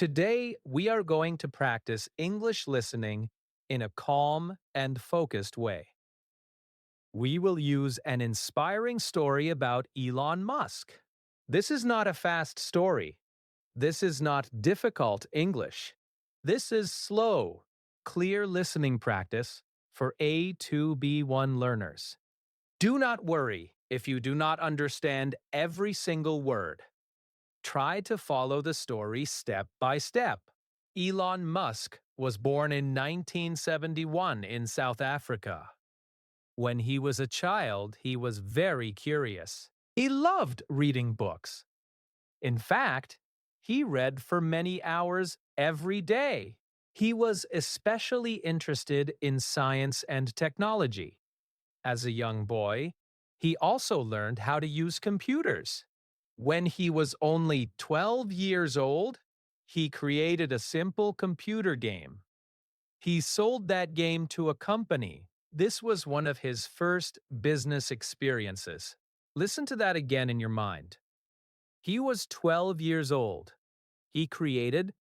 Today, we are going to practice English listening in a calm and focused way. We will use an inspiring story about Elon Musk. This is not a fast story. This is not difficult English. This is slow, clear listening practice for A2B1 learners. Do not worry if you do not understand every single word. Try to follow the story step by step. Elon Musk was born in 1971 in South Africa. When he was a child, he was very curious. He loved reading books. In fact, he read for many hours every day. He was especially interested in science and technology. As a young boy, he also learned how to use computers. When he was only 12 years old, he created a simple computer game. He sold that game to a company. This was one of his first business experiences. Listen to that again in your mind. He was 12 years old. He created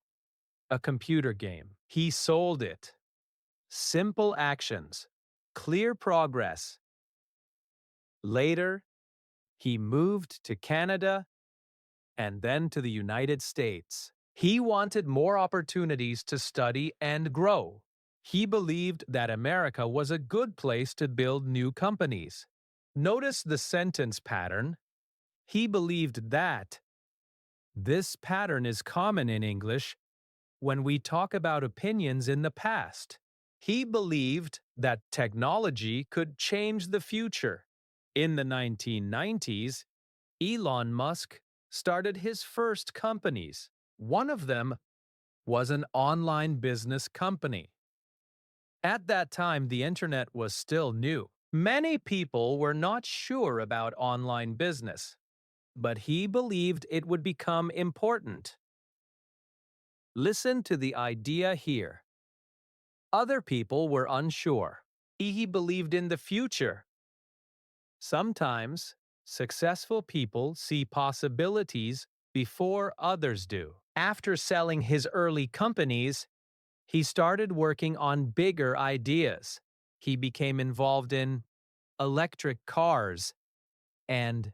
a computer game. He sold it. Simple actions, clear progress. Later, he moved to Canada and then to the United States. He wanted more opportunities to study and grow. He believed that America was a good place to build new companies. Notice the sentence pattern. He believed that. This pattern is common in English when we talk about opinions in the past. He believed that technology could change the future. In the 1990s, Elon Musk started his first companies. One of them was an online business company. At that time, the internet was still new. Many people were not sure about online business, but he believed it would become important. Listen to the idea here. Other people were unsure. He believed in the future. Sometimes, successful people see possibilities before others do. After selling his early companies, he started working on bigger ideas. He became involved in electric cars and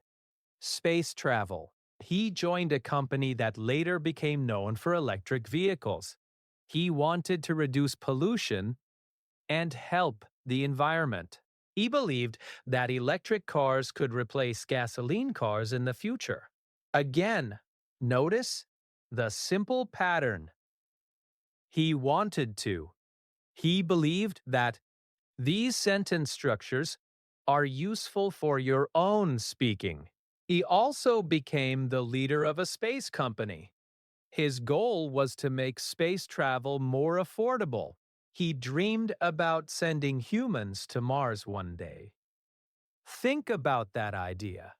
space travel. He joined a company that later became known for electric vehicles. He wanted to reduce pollution and help the environment. He believed that electric cars could replace gasoline cars in the future. Again, notice the simple pattern. He wanted to. He believed that these sentence structures are useful for your own speaking. He also became the leader of a space company. His goal was to make space travel more affordable. He dreamed about sending humans to Mars one day. Think about that idea.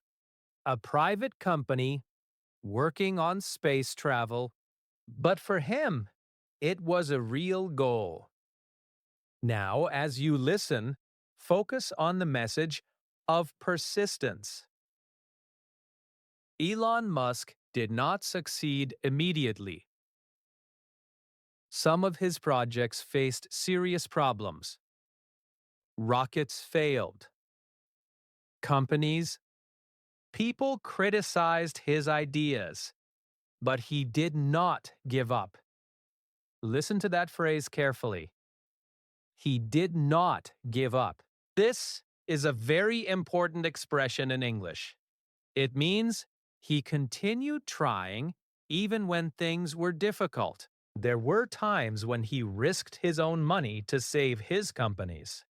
A private company working on space travel, but for him, it was a real goal. Now, as you listen, focus on the message of persistence. Elon Musk did not succeed immediately. Some of his projects faced serious problems. Rockets failed. Companies, people criticized his ideas, but he did not give up. Listen to that phrase carefully. He did not give up. This is a very important expression in English. It means he continued trying even when things were difficult. There were times when he risked his own money to save his companies.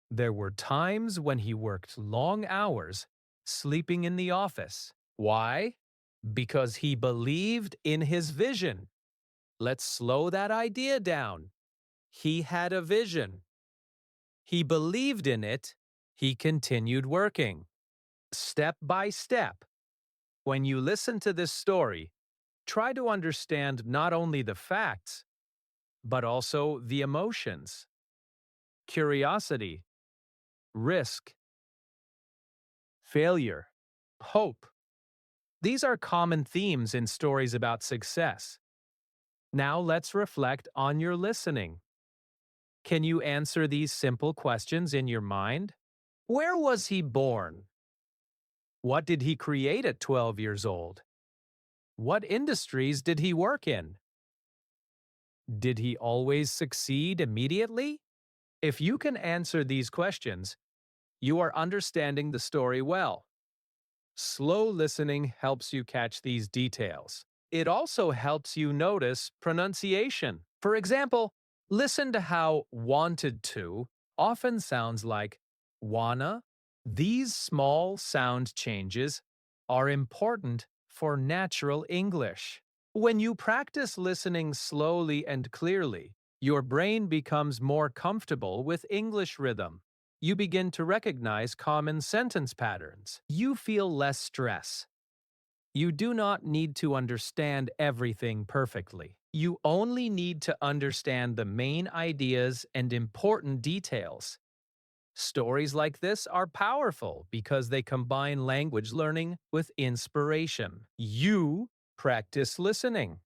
There were times when he worked long hours, sleeping in the office. Why? Because he believed in his vision. Let's slow that idea down. He had a vision. He believed in it. He continued working. Step by step. When you listen to this story, try to understand not only the facts, but also the emotions, curiosity, risk, failure, hope. These are common themes in stories about success. Now let's reflect on your listening. Can you answer these simple questions in your mind? Where was he born? What did he create at 12 years old? What industries did he work in? Did he always succeed immediately? If you can answer these questions, you are understanding the story well. Slow listening helps you catch these details. It also helps you notice pronunciation. For example, listen to how wanted to often sounds like wanna. These small sound changes are important for natural English. When you practice listening slowly and clearly, your brain becomes more comfortable with English rhythm. You begin to recognize common sentence patterns. You feel less stress. You do not need to understand everything perfectly. You only need to understand the main ideas and important details. Stories like this are powerful because they combine language learning with inspiration. You practice listening.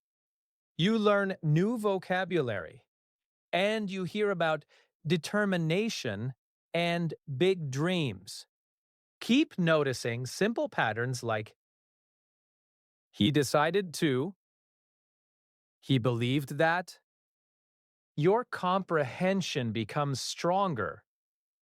You learn new vocabulary, and you hear about determination and big dreams. Keep noticing simple patterns like he decided to, he believed that. Your comprehension becomes stronger,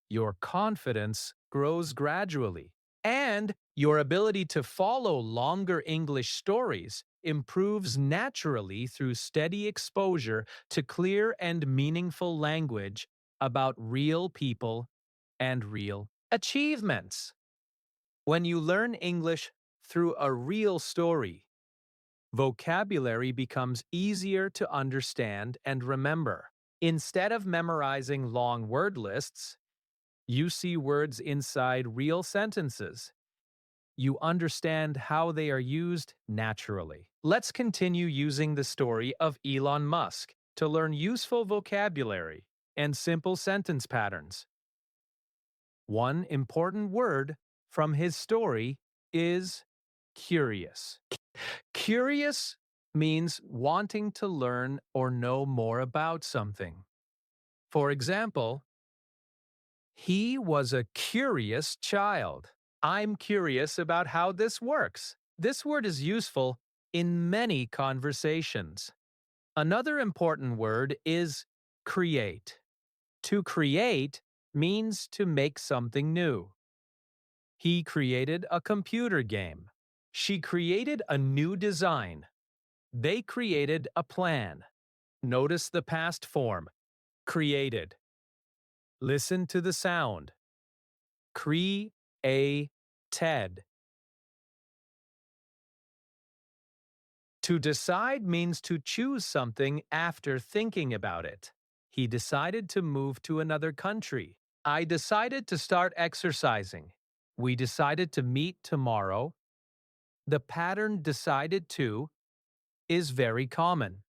your confidence grows gradually, and your ability to follow longer English stories improves naturally through steady exposure to clear and meaningful language about real people and real achievements. When you learn English through a real story, vocabulary becomes easier to understand and remember. Instead of memorizing long word lists, you see words inside real sentences. You understand how they are used naturally. Let's continue using the story of Elon Musk to learn useful vocabulary and simple sentence patterns. One important word from his story is curious. Curious means wanting to learn or know more about something. For example, he was a curious child. I'm curious about how this works. This word is useful in many conversations. Another important word is create. To create means to make something new. He created a computer game. She created a new design. They created a plan. Notice the past form. Created. Listen to the sound. Cre-a-ted. To decide means to choose something after thinking about it. He decided to move to another country. I decided to start exercising. We decided to meet tomorrow. The pattern decided to is very common.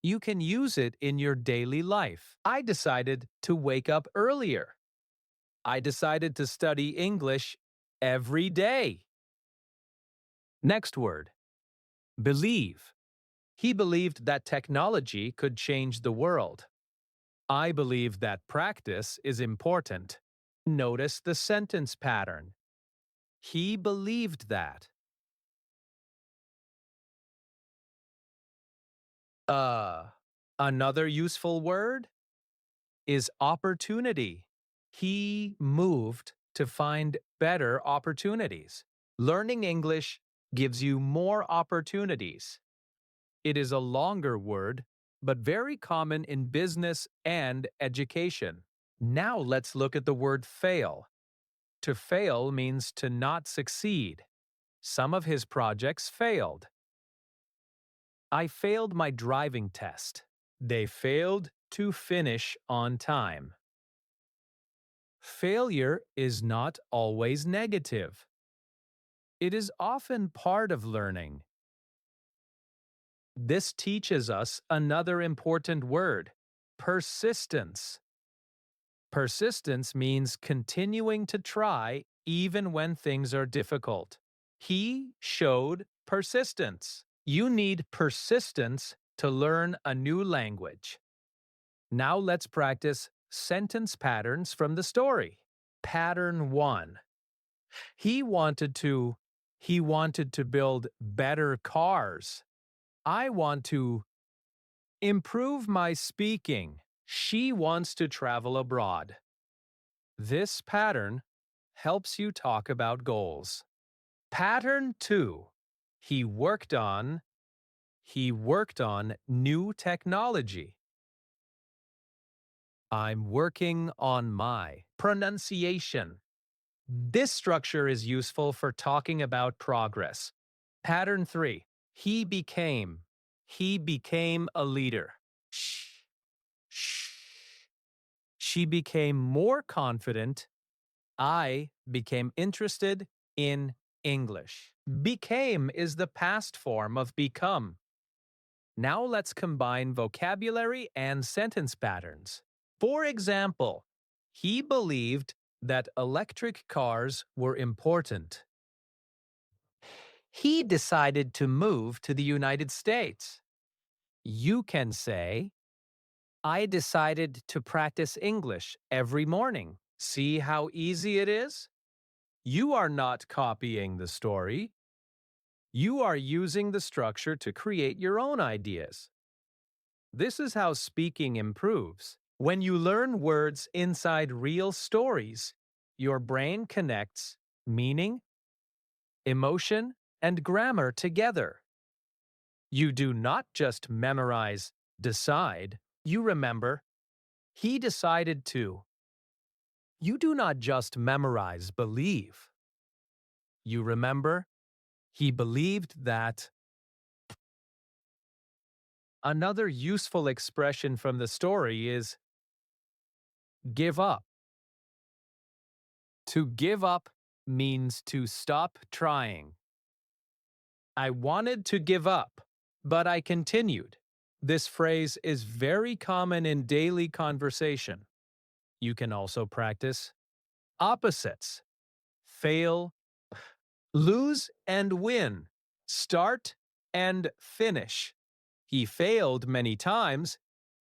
You can use it in your daily life. I decided to wake up earlier. I decided to study English every day. Next word, believe. He believed that technology could change the world. I believe that practice is important. Notice the sentence pattern. He believed that. Uh, Another useful word is opportunity. He moved to find better opportunities. Learning English gives you more opportunities. It is a longer word, but very common in business and education. Now let's look at the word fail. To fail means to not succeed. Some of his projects failed. I failed my driving test. They failed to finish on time. Failure is not always negative. It is often part of learning. This teaches us another important word, persistence. Persistence means continuing to try even when things are difficult. He showed persistence. You need persistence to learn a new language. Now let's practice sentence patterns from the story. Pattern 1. He wanted to he wanted to build better cars. I want to improve my speaking. She wants to travel abroad. This pattern helps you talk about goals. Pattern 2. He worked on he worked on new technology. I'm working on my pronunciation. This structure is useful for talking about progress. Pattern 3. He became. He became a leader. Shh. Shh. She became more confident. I became interested in English. Became is the past form of become. Now let's combine vocabulary and sentence patterns. For example, he believed that electric cars were important. He decided to move to the United States. You can say, I decided to practice English every morning. See how easy it is? You are not copying the story. You are using the structure to create your own ideas. This is how speaking improves. When you learn words inside real stories, your brain connects meaning, emotion, and grammar together. You do not just memorize, decide, you remember. He decided to. You do not just memorize, believe. You remember, he believed that. Another useful expression from the story is give up. To give up means to stop trying. I wanted to give up, but I continued. This phrase is very common in daily conversation. You can also practice opposites. Fail, lose and win. Start and finish. He failed many times,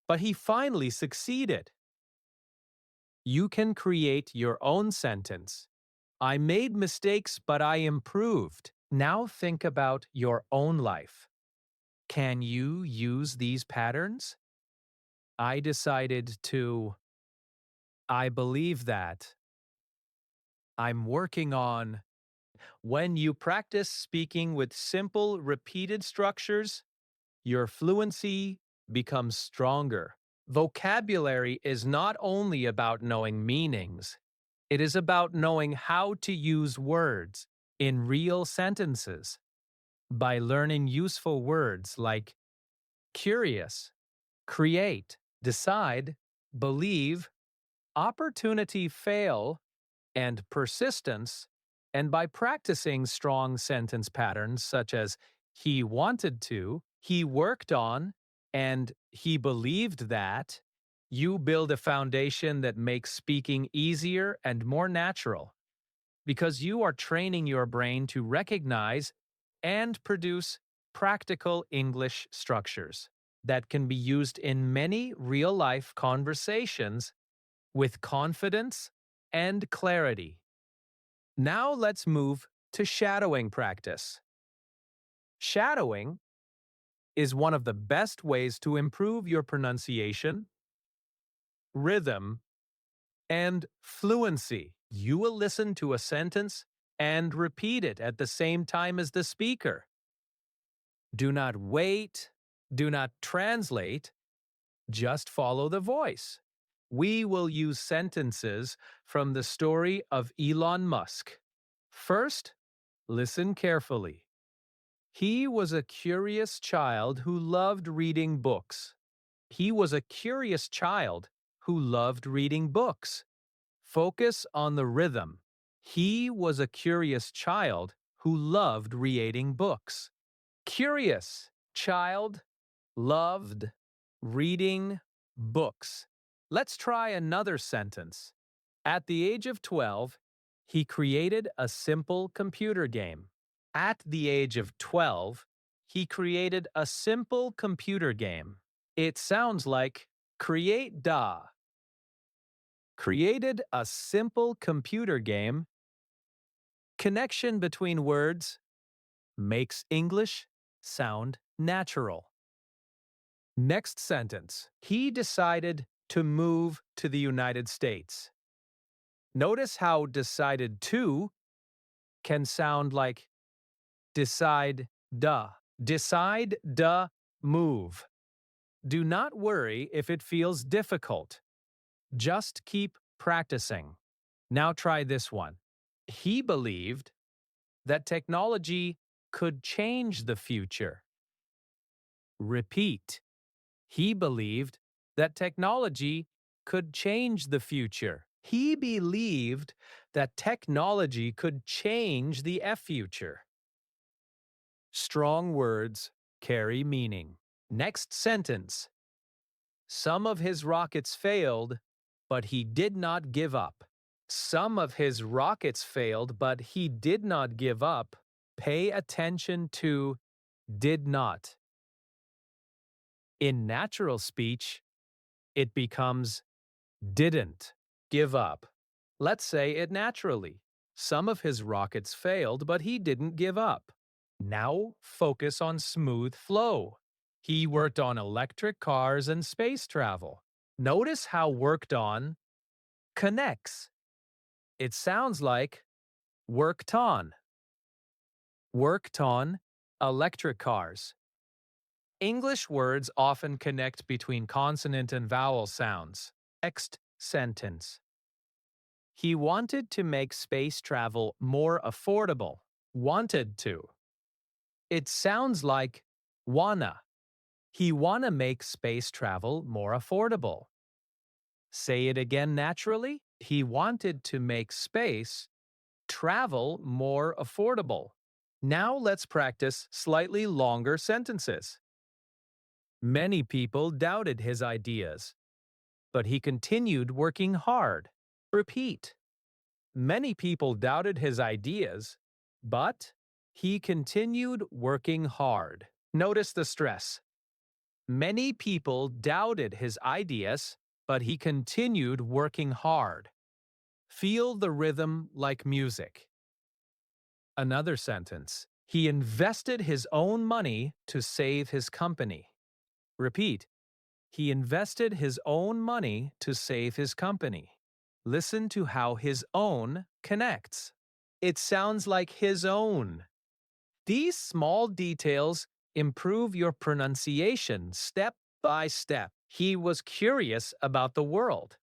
but he finally succeeded. You can create your own sentence. I made mistakes, but I improved. Now think about your own life. Can you use these patterns? I decided to. I believe that. I'm working on. When you practice speaking with simple, repeated structures, your fluency becomes stronger. Vocabulary is not only about knowing meanings, it is about knowing how to use words in real sentences. By learning useful words like curious, create, decide, believe, opportunity fail, and persistence, and by practicing strong sentence patterns such as he wanted to, he worked on, and he believed that, you build a foundation that makes speaking easier and more natural because you are training your brain to recognize and produce practical English structures that can be used in many real-life conversations with confidence and clarity. Now let's move to shadowing practice. Shadowing is one of the best ways to improve your pronunciation, rhythm, and fluency. You will listen to a sentence and repeat it at the same time as the speaker. Do not wait, do not translate, just follow the voice. We will use sentences from the story of Elon Musk. First, listen carefully. He was a curious child who loved reading books. He was a curious child who loved reading books. Focus on the rhythm. He was a curious child who loved reading books. Curious child loved reading books. Let's try another sentence. At the age of 12, he created a simple computer game. At the age of 12, He created a simple computer game. It sounds like create da. Created a simple computer game. Connection between words makes English sound natural. Next sentence. He decided to move to the United States. Notice how decided to can sound like decide da. Decide da move. Do not worry if it feels difficult. Just keep practicing. Now try this one. He believed that technology could change the future. Repeat. He believed that technology could change the future. He believed that technology could change the future. Strong words carry meaning. Next sentence. Some of his rockets failed, but he did not give up. Some of his rockets failed, but he did not give up. Pay attention to did not. In natural speech, it becomes didn't give up. Let's say it naturally. Some of his rockets failed, but he didn't give up. Now focus on smooth flow. He worked on electric cars and space travel. Notice how worked on connects. It sounds like worked on. Worked on electric cars. English words often connect between consonant and vowel sounds. Next sentence. He wanted to make space travel more affordable. Wanted to. It sounds like wanna. He wanna make space travel more affordable. Say it again naturally. He wanted to make space travel more affordable. Now let's practice slightly longer sentences. Many people doubted his ideas, but he continued working hard. Repeat. Many people doubted his ideas, but he continued working hard. Notice the stress. Many people doubted his ideas, but he continued working hard. Feel the rhythm like music. Another sentence. He invested his own money to save his company. Repeat. He invested his own money to save his company. Listen to how his own connects. It sounds like his own. These small details improve your pronunciation step by step. He was curious about the world.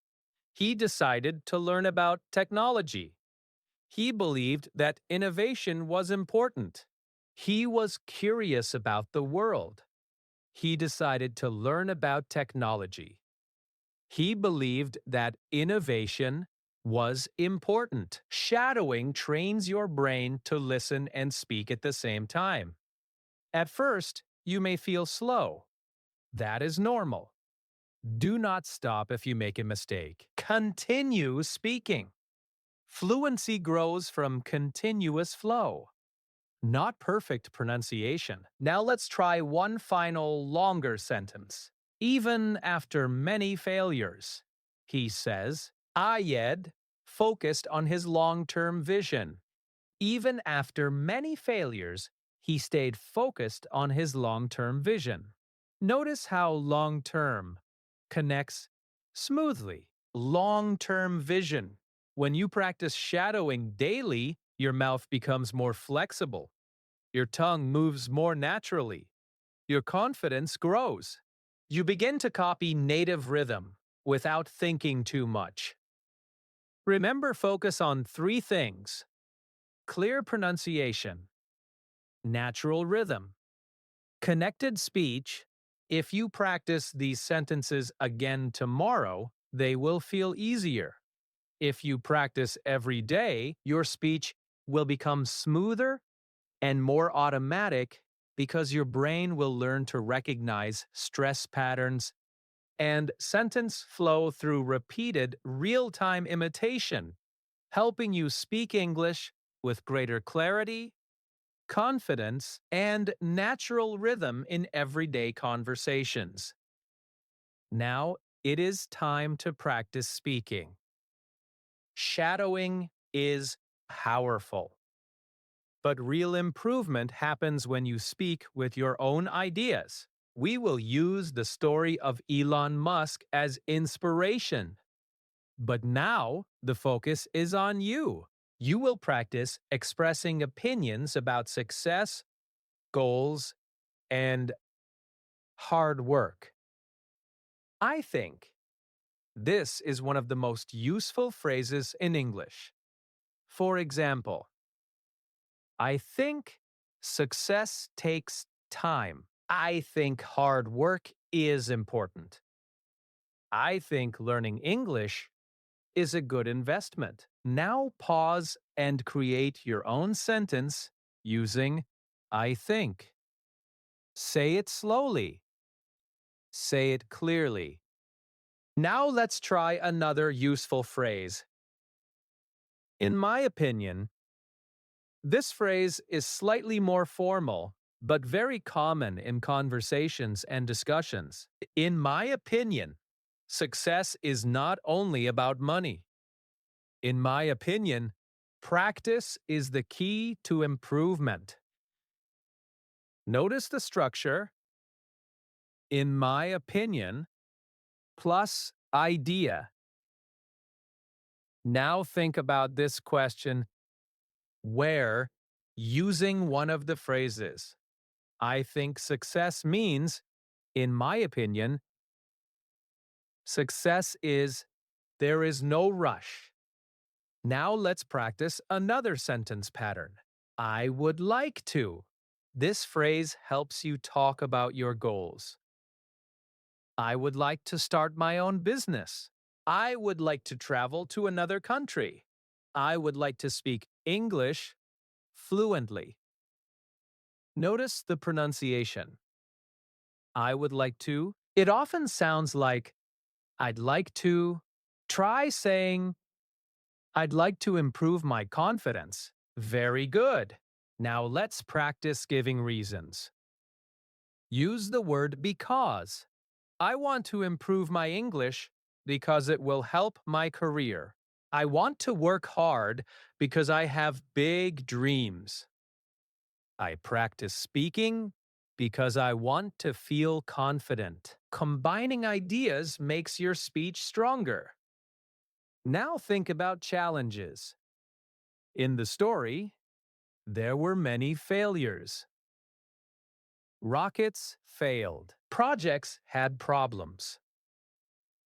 He decided to learn about technology. He believed that innovation was important. He was curious about the world. He decided to learn about technology. He believed that innovation was important. Shadowing trains your brain to listen and speak at the same time. At first, you may feel slow. That is normal. Do not stop if you make a mistake. Continue speaking. Fluency grows from continuous flow, not perfect pronunciation. Now let's try one final longer sentence. Even after many failures, he says, Ayed focused on his long-term vision. Even after many failures, he stayed focused on his long-term vision. Notice how long-term connects smoothly. Long-term vision. When you practice shadowing daily, your mouth becomes more flexible. Your tongue moves more naturally. Your confidence grows. You begin to copy native rhythm without thinking too much. Remember, focus on three things: clear pronunciation, natural rhythm, connected speech. If you practice these sentences again tomorrow, they will feel easier. If you practice every day, your speech will become smoother and more automatic because your brain will learn to recognize stress patterns and sentence flow through repeated real-time imitation, helping you speak English with greater clarity, confidence, and natural rhythm in everyday conversations. Now, it is time to practice speaking. Shadowing is powerful, but real improvement happens when you speak with your own ideas. We will use the story of Elon Musk as inspiration. But now, the focus is on you. You will practice expressing opinions about success, goals, and hard work. I think this is one of the most useful phrases in English. For example, I think success takes time. I think hard work is important. I think learning English is a good investment. Now pause and create your own sentence using I think. Say it slowly. Say it clearly. Now let's try another useful phrase. In my opinion, this phrase is slightly more formal, but very common in conversations and discussions. In my opinion, success is not only about money. In my opinion, practice is the key to improvement. Notice the structure. In my opinion, plus idea. Now think about this question where using one of the phrases. I think success means, in my opinion, success is there is no rush. Now let's practice another sentence pattern. I would like to. This phrase helps you talk about your goals. I would like to start my own business. I would like to travel to another country. I would like to speak English fluently. Notice the pronunciation. I would like to. It often sounds like I'd like to. Try saying, I'd like to improve my confidence. Very good. Now let's practice giving reasons. Use the word because. I want to improve my English because it will help my career. I want to work hard because I have big dreams. I practice speaking because I want to feel confident. Combining ideas makes your speech stronger. Now think about challenges. In the story, there were many failures. Rockets failed. Projects had problems.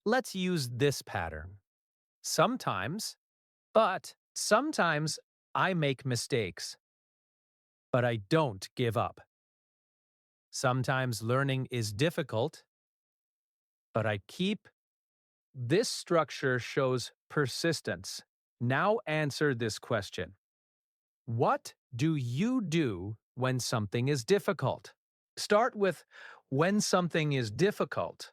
Let's use this pattern. Sometimes I make mistakes, but I don't give up. Sometimes learning is difficult, but I keep. This structure shows persistence. Now answer this question. What do you do when something is difficult? Start with when something is difficult.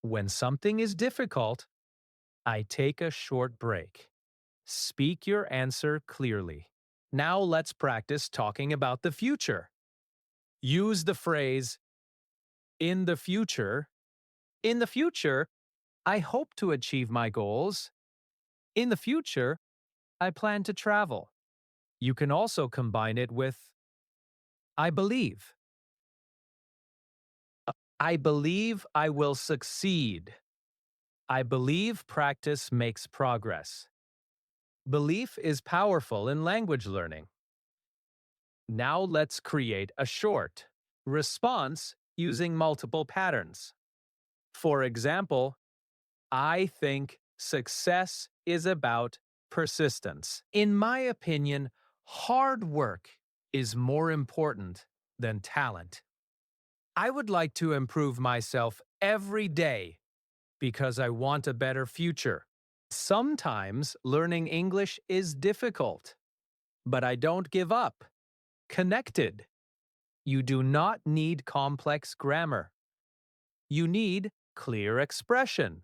When something is difficult, I take a short break. Speak your answer clearly. Now let's practice talking about the future. Use the phrase, in the future. In the future, I hope to achieve my goals. In the future, I plan to travel. You can also combine it with I believe. I believe I will succeed. I believe practice makes progress. Belief is powerful in language learning. Now let's create a short response using multiple patterns. For example, I think success is about persistence. In my opinion, hard work is more important than talent. I would like to improve myself every day because I want a better future. Sometimes learning English is difficult, but I don't give up. Connected. You do not need complex grammar. You need clear expression.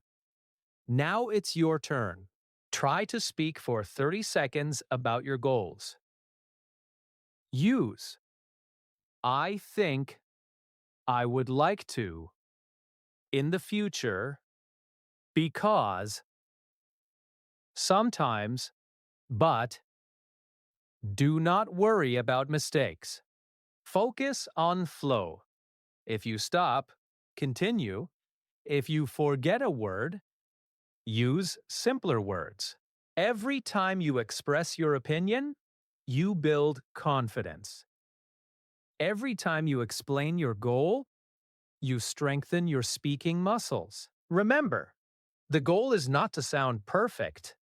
Now it's your turn. Try to speak for 30 seconds about your goals. Use I think, I would like to, in the future, because, sometimes, but, do not worry about mistakes. Focus on flow. If you stop, continue. If you forget a word, use simpler words. Every time you express your opinion, you build confidence. Every time you explain your goal, you strengthen your speaking muscles. Remember, the goal is not to sound perfect.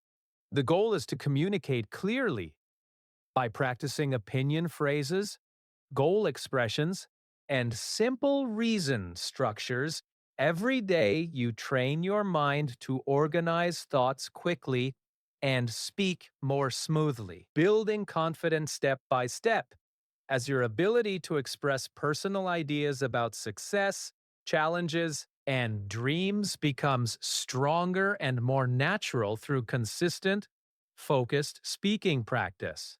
The goal is to communicate clearly. By practicing opinion phrases, goal expressions, and simple reason structures, every day you train your mind to organize thoughts quickly and speak more smoothly, building confidence step by step. As your ability to express personal ideas about success, challenges, and dreams becomes stronger and more natural through consistent, focused speaking practice.